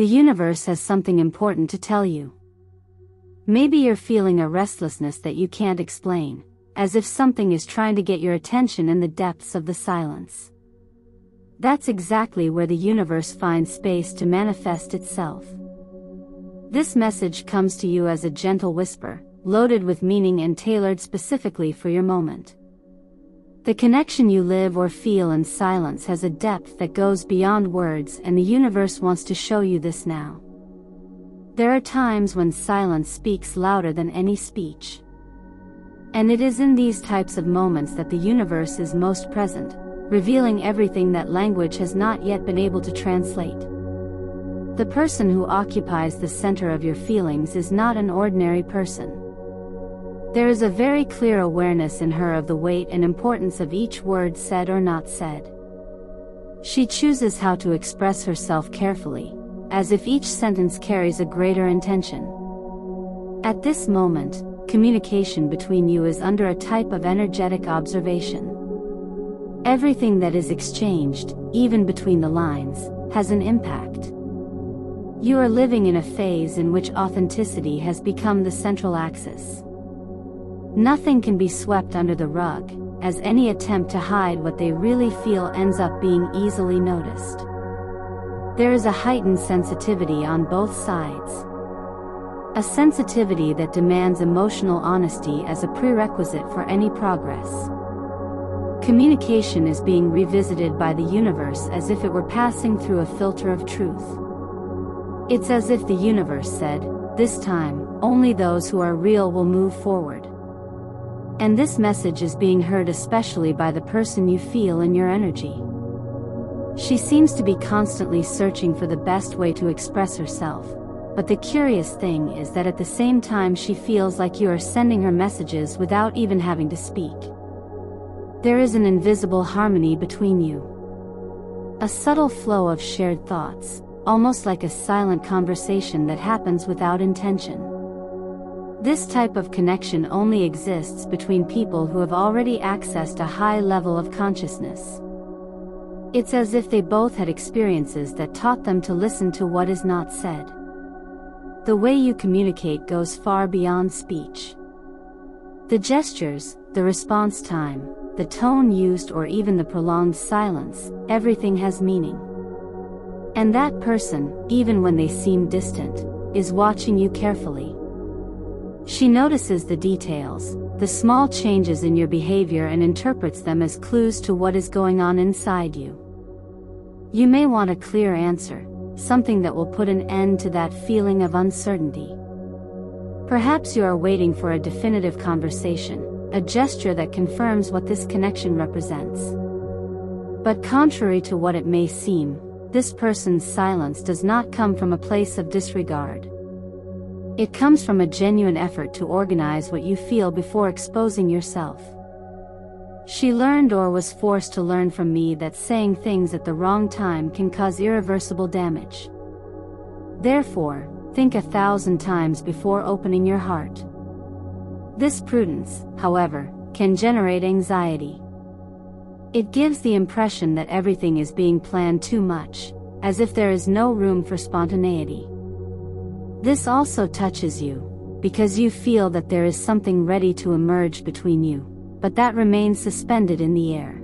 The universe has something important to tell you. Maybe you're feeling a restlessness that you can't explain, as if something is trying to get your attention in the depths of the silence. That's exactly where the universe finds space to manifest itself. This message comes to you as a gentle whisper, loaded with meaning and tailored specifically for your moment. The connection you live or feel in silence has a depth that goes beyond words, and the universe wants to show you this now. There are times when silence speaks louder than any speech. And it is in these types of moments that the universe is most present, revealing everything that language has not yet been able to translate. The person who occupies the center of your feelings is not an ordinary person. There is a very clear awareness in her of the weight and importance of each word said or not said. She chooses how to express herself carefully, as if each sentence carries a greater intention. At this moment, communication between you is under a type of energetic observation. Everything that is exchanged, even between the lines, has an impact. You are living in a phase in which authenticity has become the central axis. Nothing can be swept under the rug, as any attempt to hide what they really feel ends up being easily noticed. There is a heightened sensitivity on both sides. A sensitivity that demands emotional honesty as a prerequisite for any progress. Communication is being revisited by the universe as if it were passing through a filter of truth. It's as if the universe said, "This time, only those who are real will move forward." And this message is being heard especially by the person you feel in your energy. She seems to be constantly searching for the best way to express herself, but the curious thing is that at the same time she feels like you are sending her messages without even having to speak. There is an invisible harmony between you. A subtle flow of shared thoughts, almost like a silent conversation that happens without intention. This type of connection only exists between people who have already accessed a high level of consciousness. It's as if they both had experiences that taught them to listen to what is not said. The way you communicate goes far beyond speech. The gestures, the response time, the tone used, or even the prolonged silence, everything has meaning. And that person, even when they seem distant, is watching you carefully. She notices the details, the small changes in your behavior, and interprets them as clues to what is going on inside you. You may want a clear answer, something that will put an end to that feeling of uncertainty. Perhaps you are waiting for a definitive conversation, a gesture that confirms what this connection represents. But contrary to what it may seem, this person's silence does not come from a place of disregard. It comes from a genuine effort to organize what you feel before exposing yourself. She learned, or was forced to learn from me, that saying things at the wrong time can cause irreversible damage. Therefore, think 1,000 times before opening your heart. This prudence, however, can generate anxiety. It gives the impression that everything is being planned too much, as if there is no room for spontaneity. This also touches you, because you feel that there is something ready to emerge between you, but that remains suspended in the air.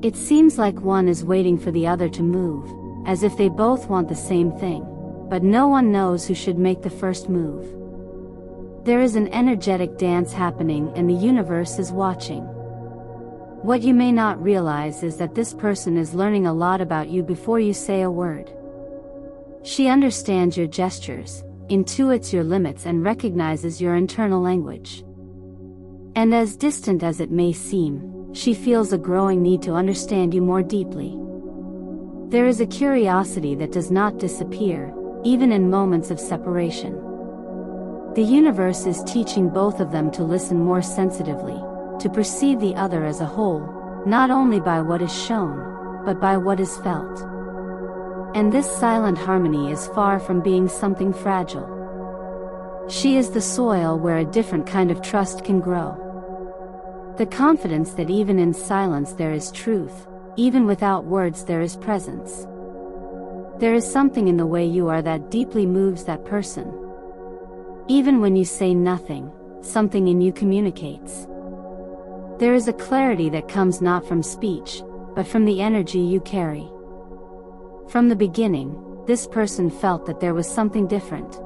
It seems like one is waiting for the other to move, as if they both want the same thing, but no one knows who should make the first move. There is an energetic dance happening, and the universe is watching. What you may not realize is that this person is learning a lot about you before you say a word. She understands your gestures, intuits your limits, and recognizes your internal language. And as distant as it may seem, she feels a growing need to understand you more deeply. There is a curiosity that does not disappear, even in moments of separation. The universe is teaching both of them to listen more sensitively, to perceive the other as a whole, not only by what is shown, but by what is felt. And this silent harmony is far from being something fragile. She is the soil where a different kind of trust can grow. The confidence that even in silence there is truth, even without words there is presence. There is something in the way you are that deeply moves that person. Even when you say nothing, something in you communicates. There is a clarity that comes not from speech, but from the energy you carry. From the beginning, this person felt that there was something different.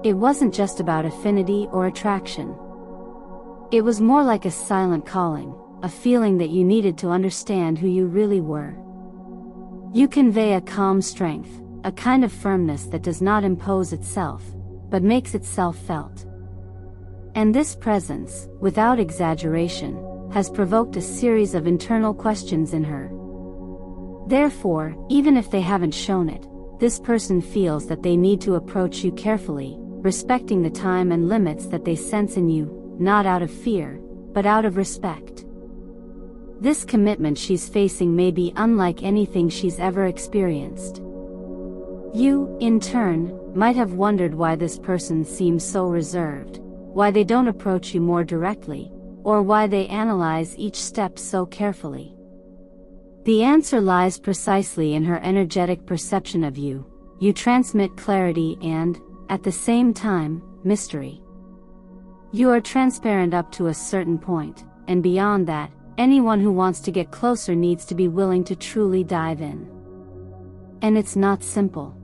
It wasn't just about affinity or attraction. It was more like a silent calling, a feeling that you needed to understand who you really were. You convey a calm strength, a kind of firmness that does not impose itself, but makes itself felt. And this presence, without exaggeration, has provoked a series of internal questions in her. Therefore, even if they haven't shown it, this person feels that they need to approach you carefully, respecting the time and limits that they sense in you, not out of fear, but out of respect. This commitment she's facing may be unlike anything she's ever experienced. You, in turn, might have wondered why this person seems so reserved, why they don't approach you more directly, or why they analyze each step so carefully. The answer lies precisely in her energetic perception of you. You transmit clarity and, at the same time, mystery. You are transparent up to a certain point, and beyond that, anyone who wants to get closer needs to be willing to truly dive in. And it's not simple.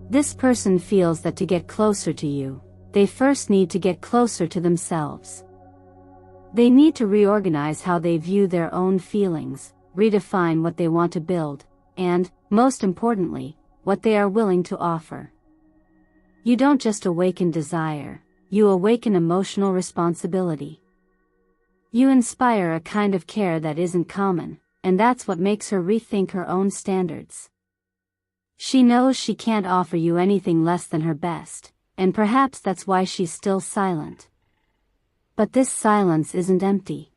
This person feels that to get closer to you, they first need to get closer to themselves. They need to reorganize how they view their own feelings, redefine what they want to build, and, most importantly, what they are willing to offer. You don't just awaken desire, you awaken emotional responsibility. You inspire a kind of care that isn't common, and that's what makes her rethink her own standards. She knows she can't offer you anything less than her best, and perhaps that's why she's still silent. But this silence isn't empty.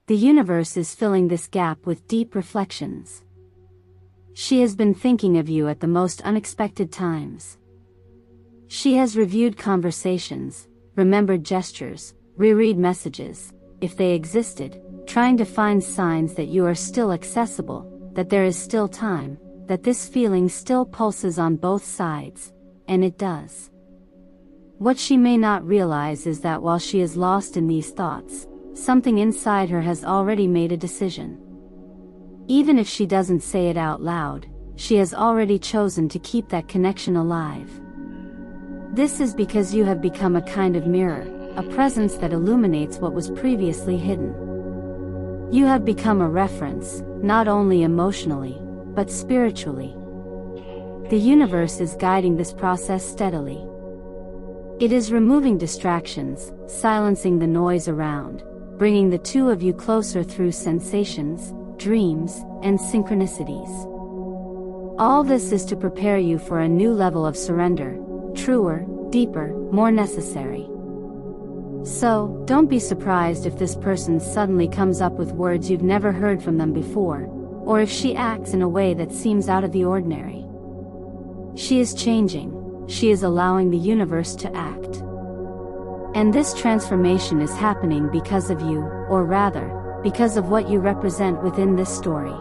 The universe is filling this gap with deep reflections. She has been thinking of you at the most unexpected times. She has reviewed conversations, remembered gestures, reread messages, if they existed, trying to find signs that you are still accessible, that there is still time, that this feeling still pulses on both sides, and it does. What she may not realize is that while she is lost in these thoughts, something inside her has already made a decision. Even if she doesn't say it out loud, she has already chosen to keep that connection alive. This is because you have become a kind of mirror, a presence that illuminates what was previously hidden. You have become a reference, not only emotionally, but spiritually. The universe is guiding this process steadily. It is removing distractions, silencing the noise around, bringing the two of you closer through sensations, dreams, and synchronicities. All this is to prepare you for a new level of surrender, truer, deeper, more necessary. So, don't be surprised if this person suddenly comes up with words you've never heard from them before, or if she acts in a way that seems out of the ordinary. She is changing, she is allowing the universe to act. And this transformation is happening because of you, or rather, because of what you represent within this story.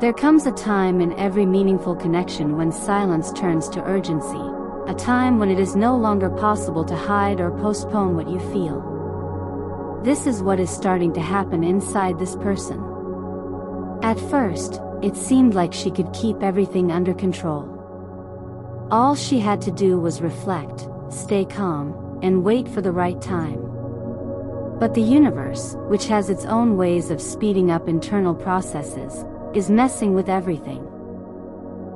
There comes a time in every meaningful connection when silence turns to urgency, a time when it is no longer possible to hide or postpone what you feel. This is what is starting to happen inside this person. At first, it seemed like she could keep everything under control. All she had to do was reflect, stay calm, and wait for the right time. But the universe, which has its own ways of speeding up internal processes, is messing with everything.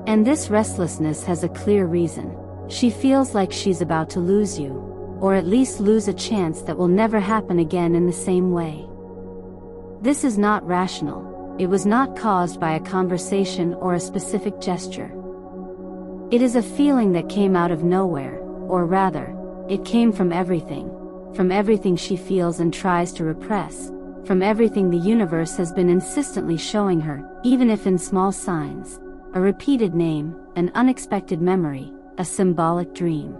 And this restlessness has a clear reason. She feels like she's about to lose you, or at least lose a chance that will never happen again in the same way. This is not rational. It was not caused by a conversation or a specific gesture. It is a feeling that came out of nowhere, or rather, it came from everything she feels and tries to repress, from everything the universe has been insistently showing her, even if in small signs, a repeated name, an unexpected memory, a symbolic dream.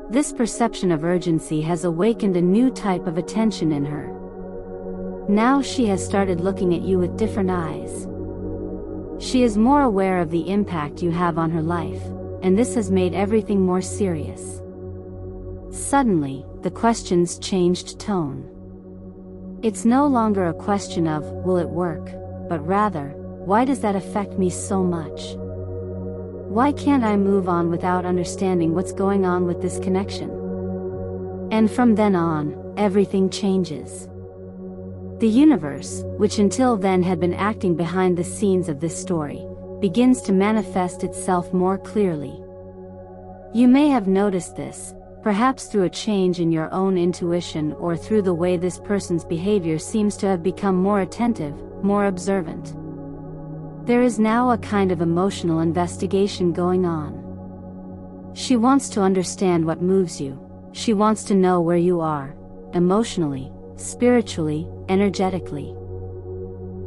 This perception of urgency has awakened a new type of attention in her. Now she has started looking at you with different eyes. She is more aware of the impact you have on her life, and this has made everything more serious. Suddenly, the questions changed tone. It's no longer a question of, will it work, but rather, why does that affect me so much? Why can't I move on without understanding what's going on with this connection? And from then on, everything changes. The universe, which until then had been acting behind the scenes of this story, begins to manifest itself more clearly. You may have noticed this, perhaps through a change in your own intuition or through the way this person's behavior seems to have become more attentive, more observant. There is now a kind of emotional investigation going on. She wants to understand what moves you. She wants to know where you are, emotionally, spiritually, energetically.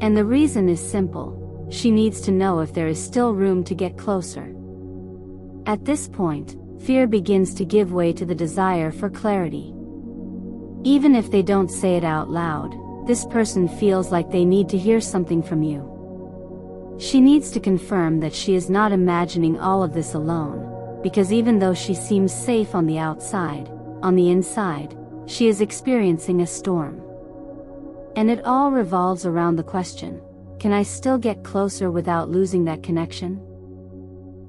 And the reason is simple. She needs to know if there is still room to get closer. At this point, fear begins to give way to the desire for clarity. Even if they don't say it out loud, this person feels like they need to hear something from you. She needs to confirm that she is not imagining all of this alone, because even though she seems safe on the outside, on the inside, she is experiencing a storm. And it all revolves around the question, can I still get closer without losing that connection?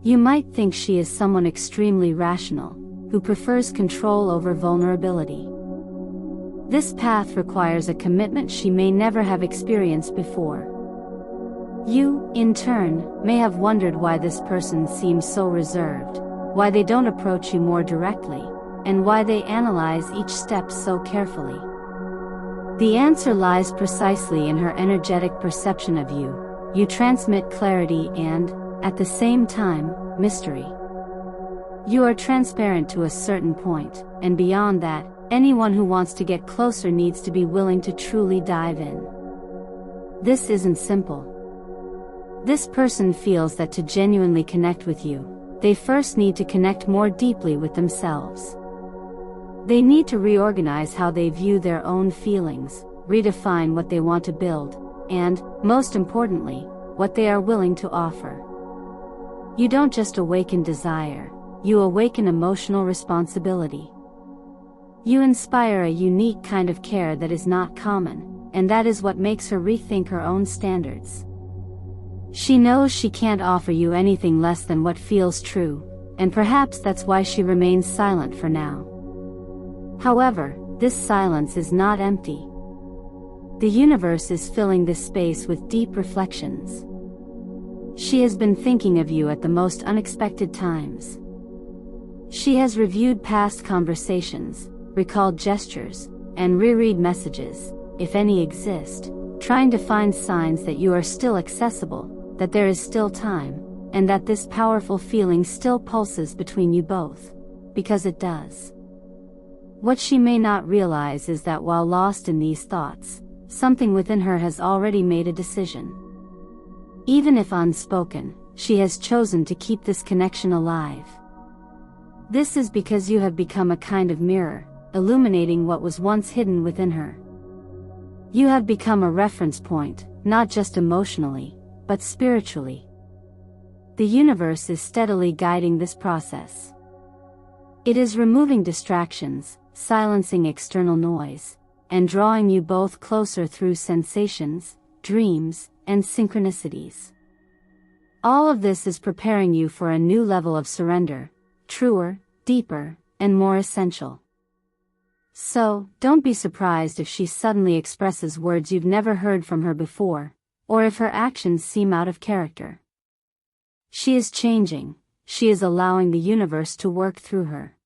You might think she is someone extremely rational, who prefers control over vulnerability. This path requires a commitment she may never have experienced before. You, in turn, may have wondered why this person seems so reserved, why they don't approach you more directly, and why they analyze each step so carefully. The answer lies precisely in her energetic perception of you. You transmit clarity and, at the same time, mystery. You are transparent to a certain point, and beyond that, anyone who wants to get closer needs to be willing to truly dive in. This isn't simple. This person feels that to genuinely connect with you, they first need to connect more deeply with themselves. They need to reorganize how they view their own feelings, redefine what they want to build, and, most importantly, what they are willing to offer. You don't just awaken desire, you awaken emotional responsibility. You inspire a unique kind of care that is not common, and that is what makes her rethink her own standards. She knows she can't offer you anything less than what feels true, and perhaps that's why she remains silent for now. However, this silence is not empty. The universe is filling this space with deep reflections. She has been thinking of you at the most unexpected times. She has reviewed past conversations, recalled gestures, and reread messages, if any exist, trying to find signs that you are still accessible, that there is still time, and that this powerful feeling still pulses between you both. Because it does. What she may not realize is that while lost in these thoughts, something within her has already made a decision. Even if unspoken, she has chosen to keep this connection alive. This is because you have become a kind of mirror, illuminating what was once hidden within her. You have become a reference point, not just emotionally, but spiritually. The universe is steadily guiding this process. It is removing distractions, silencing external noise, and drawing you both closer through sensations, dreams, and synchronicities. All of this is preparing you for a new level of surrender, truer, deeper, and more essential. So, don't be surprised if she suddenly expresses words you've never heard from her before, or if her actions seem out of character. She is changing, she is allowing the universe to work through her.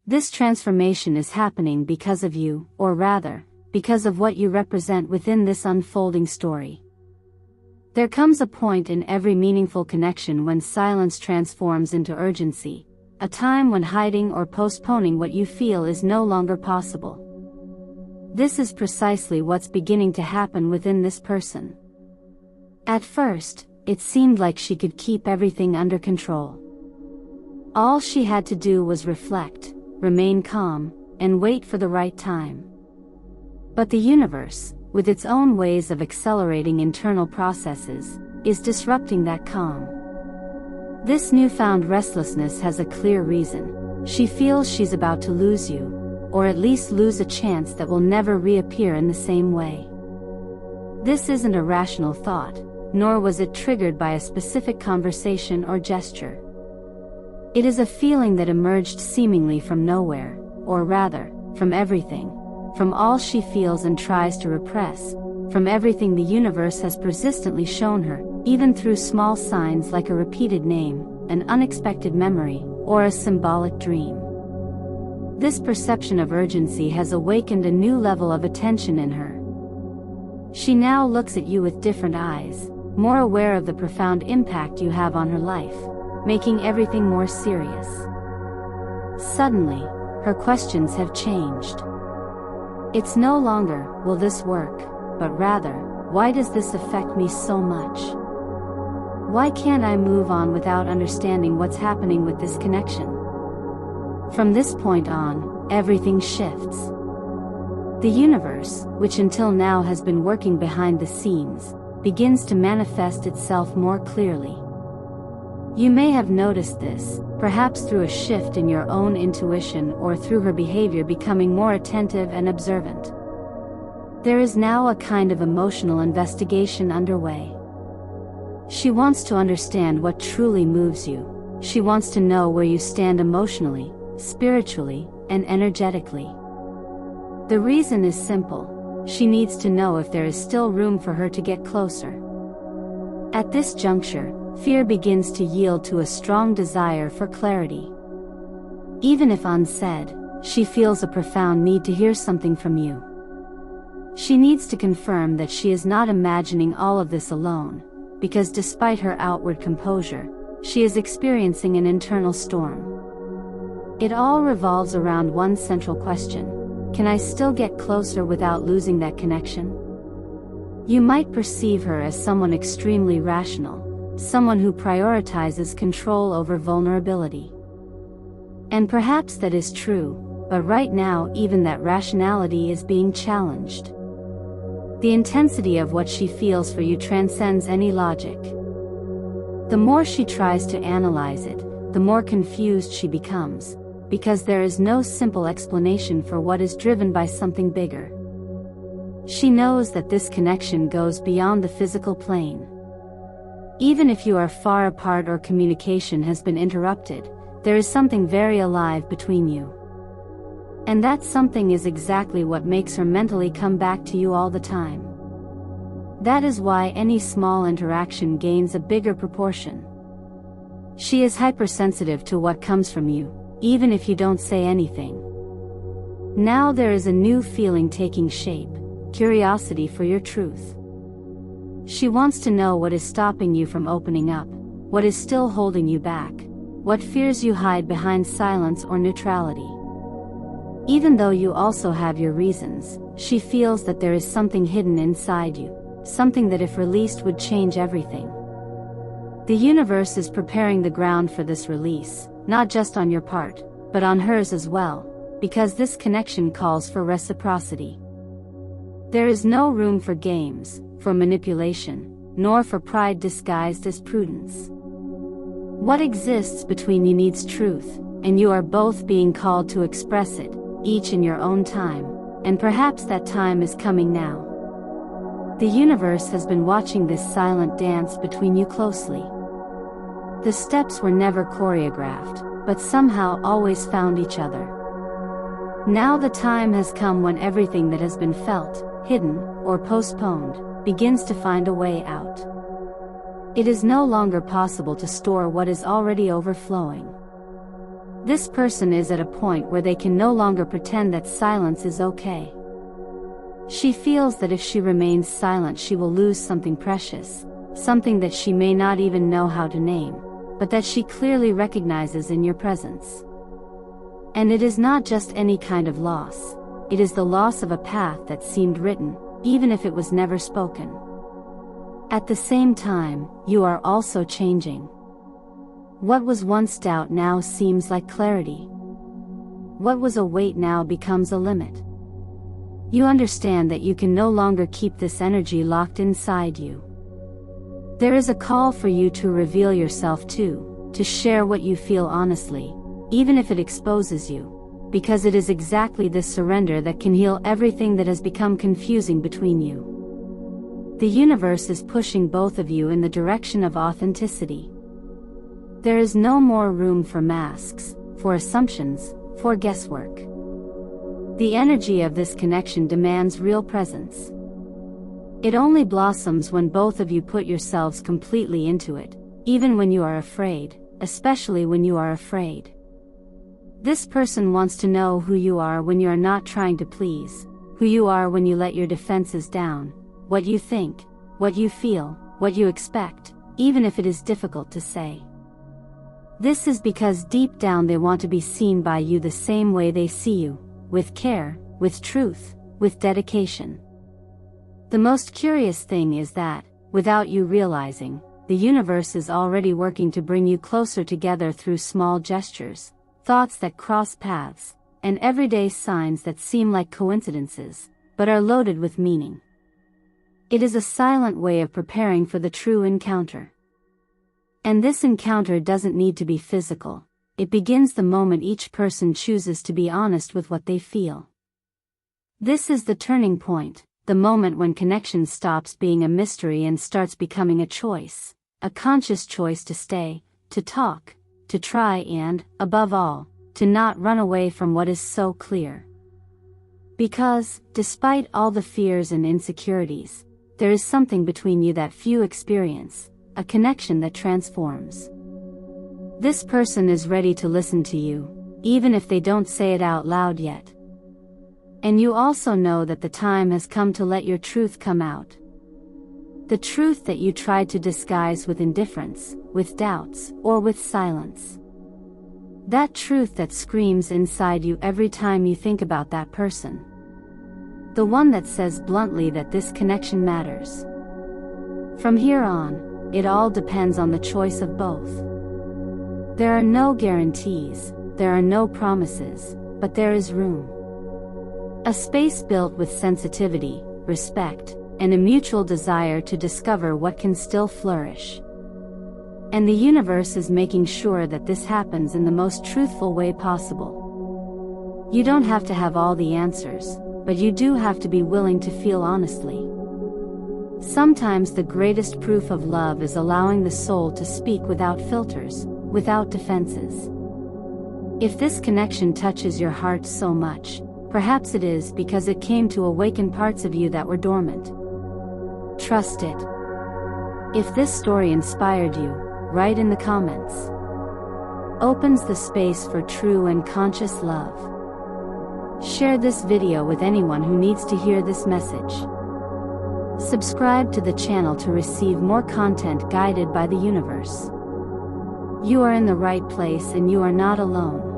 This transformation is happening because of you, or rather, because of what you represent within this unfolding story. There comes a point in every meaningful connection when silence transforms into urgency, a time when hiding or postponing what you feel is no longer possible. This is precisely what's beginning to happen within this person. At first, it seemed like she could keep everything under control. All she had to do was reflect, remain calm, and wait for the right time. But the universe, with its own ways of accelerating internal processes, is disrupting that calm. This newfound restlessness has a clear reason. She feels she's about to lose you, or at least lose a chance that will never reappear in the same way. This isn't a rational thought, nor was it triggered by a specific conversation or gesture. It is a feeling that emerged seemingly from nowhere, or rather, from everything, from all she feels and tries to repress, from everything the universe has persistently shown her, even through small signs like a repeated name, an unexpected memory, or a symbolic dream. This perception of urgency has awakened a new level of attention in her. She now looks at you with different eyes, more aware of the profound impact you have on her life, making everything more serious. Suddenly, her questions have changed. It's no longer, will this work, but rather, why does this affect me so much? Why can't I move on without understanding what's happening with this connection? From this point on, everything shifts. The universe, which until now has been working behind the scenes, begins to manifest itself more clearly. You may have noticed this, perhaps through a shift in your own intuition or through her behavior becoming more attentive and observant. There is now a kind of emotional investigation underway. She wants to understand what truly moves you. She wants to know where you stand emotionally, spiritually, and energetically. The reason is simple. She needs to know if there is still room for her to get closer. At this juncture, fear begins to yield to a strong desire for clarity. Even if unsaid, she feels a profound need to hear something from you. She needs to confirm that she is not imagining all of this alone, because despite her outward composure, she is experiencing an internal storm. It all revolves around one central question: can I still get closer without losing that connection? You might perceive her as someone extremely rational, someone who prioritizes control over vulnerability. And perhaps that is true, but right now even that rationality is being challenged. The intensity of what she feels for you transcends any logic. The more she tries to analyze it, the more confused she becomes, because there is no simple explanation for what is driven by something bigger. She knows that this connection goes beyond the physical plane. Even if you are far apart or communication has been interrupted, there is something very alive between you. And that something is exactly what makes her mentally come back to you all the time. That is why any small interaction gains a bigger proportion. She is hypersensitive to what comes from you, even if you don't say anything. Now there is a new feeling taking shape, curiosity for your truth. She wants to know what is stopping you from opening up, what is still holding you back, what fears you hide behind silence or neutrality. Even though you also have your reasons, she feels that there is something hidden inside you, something that if released would change everything. The universe is preparing the ground for this release, not just on your part, but on hers as well, because this connection calls for reciprocity. There is no room for games, for manipulation, nor for pride disguised as prudence. What exists between you needs truth, and you are both being called to express it, each in your own time, and perhaps that time is coming now. The universe has been watching this silent dance between you closely. The steps were never choreographed, but somehow always found each other. Now the time has come when everything that has been felt, hidden, or postponed, begins to find a way out. It is no longer possible to store what is already overflowing. This person is at a point where they can no longer pretend that silence is okay. She feels that if she remains silent she will lose something precious, something that she may not even know how to name, but that she clearly recognizes in your presence. And it is not just any kind of loss, it is the loss of a path that seemed written, even if it was never spoken. At the same time, you are also changing. What was once doubt now seems like clarity. What was a weight now becomes a limit. You understand that you can no longer keep this energy locked inside you. There is a call for you to reveal yourself too, to share what you feel honestly, even if it exposes you, because it is exactly this surrender that can heal everything that has become confusing between you. The universe is pushing both of you in the direction of authenticity. There is no more room for masks, for assumptions, for guesswork. The energy of this connection demands real presence. It only blossoms when both of you put yourselves completely into it, even when you are afraid, especially when you are afraid. This person wants to know who you are when you are not trying to please, who you are when you let your defenses down, what you think, what you feel, what you expect, even if it is difficult to say. This is because deep down they want to be seen by you the same way they see you, with care, with truth, with dedication. The most curious thing is that, without you realizing, the universe is already working to bring you closer together through small gestures, thoughts that cross paths, and everyday signs that seem like coincidences, but are loaded with meaning. It is a silent way of preparing for the true encounter. And this encounter doesn't need to be physical. It begins the moment each person chooses to be honest with what they feel. This is the turning point, the moment when connection stops being a mystery and starts becoming a choice, a conscious choice to stay, to talk, to try and, above all, to not run away from what is so clear. Because, despite all the fears and insecurities, there is something between you that few experience, a connection that transforms. This person is ready to listen to you, even if they don't say it out loud yet. And you also know that the time has come to let your truth come out. The truth that you tried to disguise with indifference, with doubts, or with silence. That truth that screams inside you every time you think about that person. The one that says bluntly that this connection matters. From here on, it all depends on the choice of both. There are no guarantees, there are no promises, but there is room. A space built with sensitivity, respect, and a mutual desire to discover what can still flourish. And the universe is making sure that this happens in the most truthful way possible. You don't have to have all the answers, but you do have to be willing to feel honestly. Sometimes the greatest proof of love is allowing the soul to speak without filters, without defenses. If this connection touches your heart so much, perhaps it is because it came to awaken parts of you that were dormant. Trust it. If this story inspired you, write in the comments. Opens the space for true and conscious love. Share this video with anyone who needs to hear this message. Subscribe to the channel to receive more content guided by the universe. You are in the right place and you are not alone.